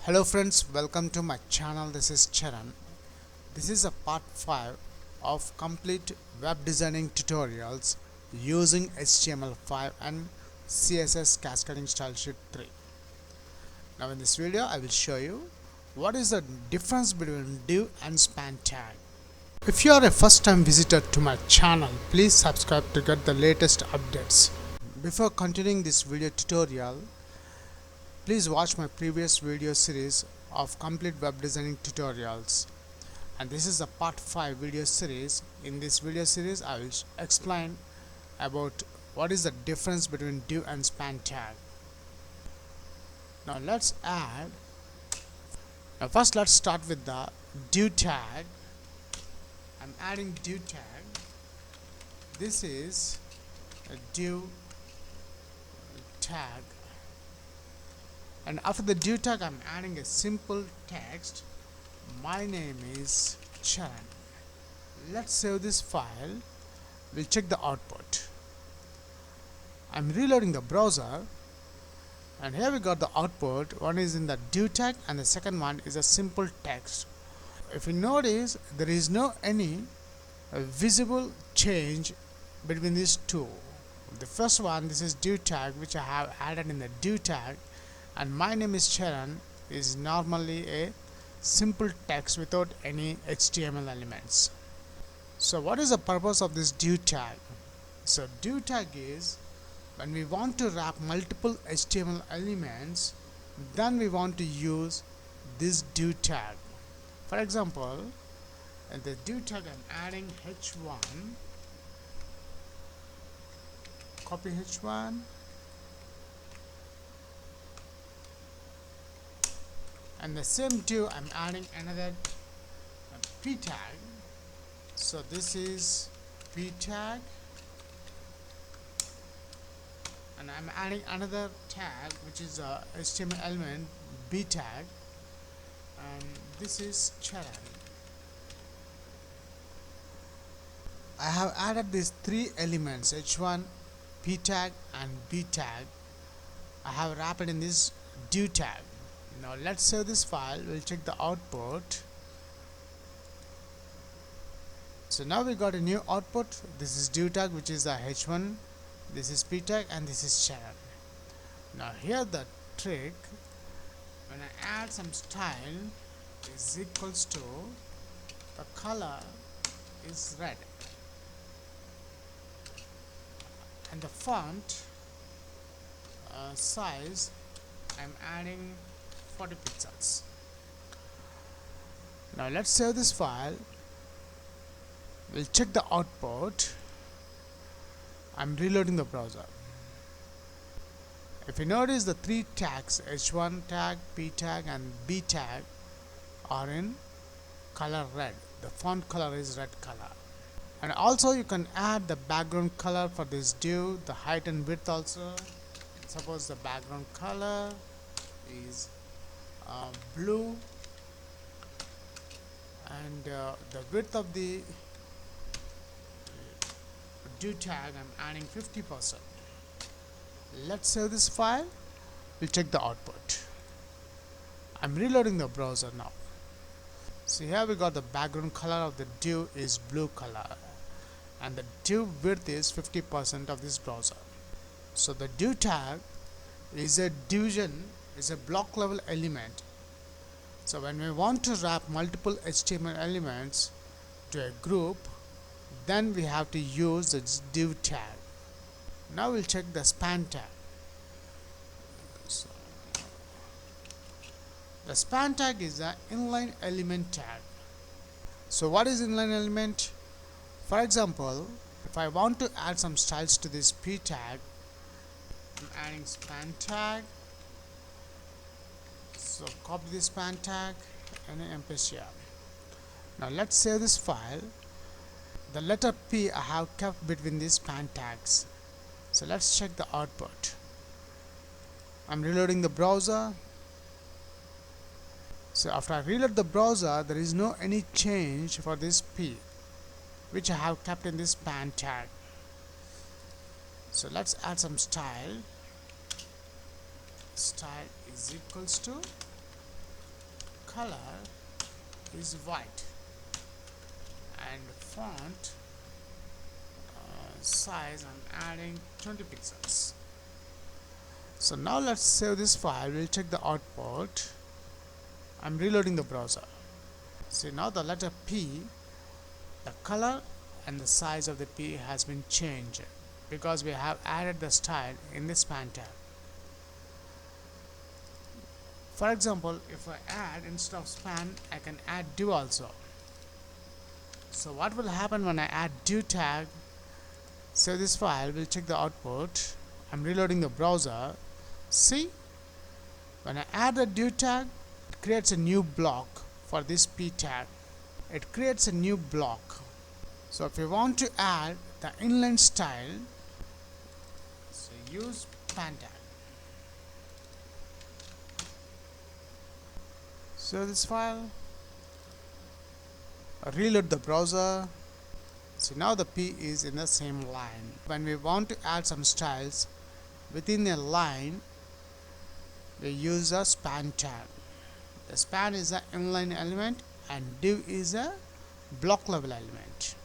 Hello friends, welcome to my channel. This is Charan. This is a part 5 of complete web designing tutorials using HTML5 and CSS cascading style sheet 3. Now in this video I will show you what is the difference between div and span tag. If you are a first time visitor to my channel, please subscribe to get the latest updates. Before continuing this video tutorial, please watch my previous video series of complete web designing tutorials, and this is a part 5 video series. In this video series I will explain about what is the difference between div and span tag. Now first let's start with the div tag. I'm adding div tag. This is a div tag, and after the div tag I'm adding a simple text. My name is Charan. Let's save this file. We'll check the output. I'm reloading the browser, and here we got the output. One is in the div tag and the second one is a simple text. If you notice, there is no any visible change between these two. The first one, this is div tag, which I have added in the div tag, and my name is Charan is normally a simple text without any HTML elements. So what is the purpose of this div tag? So div tag is when we want to wrap multiple HTML elements, then we want to use this div tag. For example, in the div tag I'm adding h1, copy h1, and the same div I'm adding another p tag. So this is p tag, and I'm adding another tag which is a HTML element, b tag, and this is Charan. I have added these three elements, h1, p tag and b tag. I have wrapped in this div tag. Now let's save this file. We'll check the output. So now we got a new output. This is div tag, which is the h1, this is p tag, and this is Charan. Now here the trick, when I add some style, is equals to the color is red and the font size I'm adding 40 pixels. Now let's save this file. We'll check the output. I'm reloading the browser. If you notice, the three tags, h1 tag, p tag and b tag, are in color red. The font color is red color. And also you can add the background color for this div, the height and width also. Suppose the background color is blue, and the width of the div tag I'm adding 50%. Let's save this file. We'll check the output. I'm reloading the browser now. So here we got the background color of the div is blue color, and the div width is 50% of this browser. So the div tag is a division, is a block level element. So when we want to wrap multiple HTML elements to a group, then we have to use the div tag. Now we'll check the span tag. So the span tag is the inline element tag. So what is inline element? For example, if I want to add some styles to this p tag, I'm adding span tag. So copy this span tag and then paste here. Now let's save this file. The letter P I have kept between these span tags. So let's check the output. I'm reloading the browser. So after I reload the browser, there is no any change for this P, which I have kept in this span tag. So let's add some style. Style is equals to color is white, and font size I'm adding 20 pixels. So now let's save this file. We'll check the output. I'm reloading the browser. See, now the letter P, the color and the size of the P has been changed because we have added the style in the span tab. For example, if I add, instead of span, I can add div also. So what will happen when I add div tag? Save this file. We'll check the output. I'm reloading the browser. See, when I add the div tag, it creates a new block for this P tag. It creates a new block. So if you want to add the inline style, so use span tag. So this file, reload the browser. So now the P is in the same line. When we want to add some styles within a line, we use a span tag. The span is an inline element and div is a block level element.